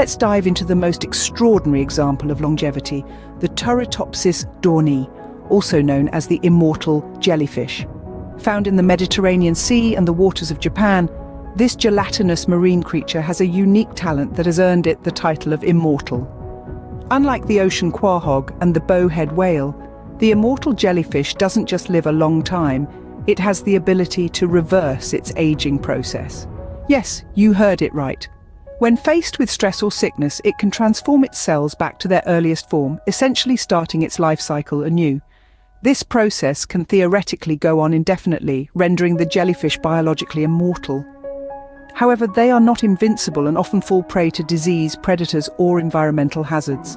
Let's dive into the most extraordinary example of longevity, the Turritopsis dohrnii, also known as the immortal jellyfish. Found in the Mediterranean Sea and the waters of Japan, this gelatinous marine creature has a unique talent that has earned it the title of immortal. Unlike the ocean quahog and the bowhead whale, the immortal jellyfish doesn't just live a long time, it has the ability to reverse its aging process. Yes, you heard it right. When faced with stress or sickness, it can transform its cells back to their earliest form, essentially starting its life cycle anew. This process can theoretically go on indefinitely, rendering the jellyfish biologically immortal. However, they are not invincible and often fall prey to disease, predators, or environmental hazards.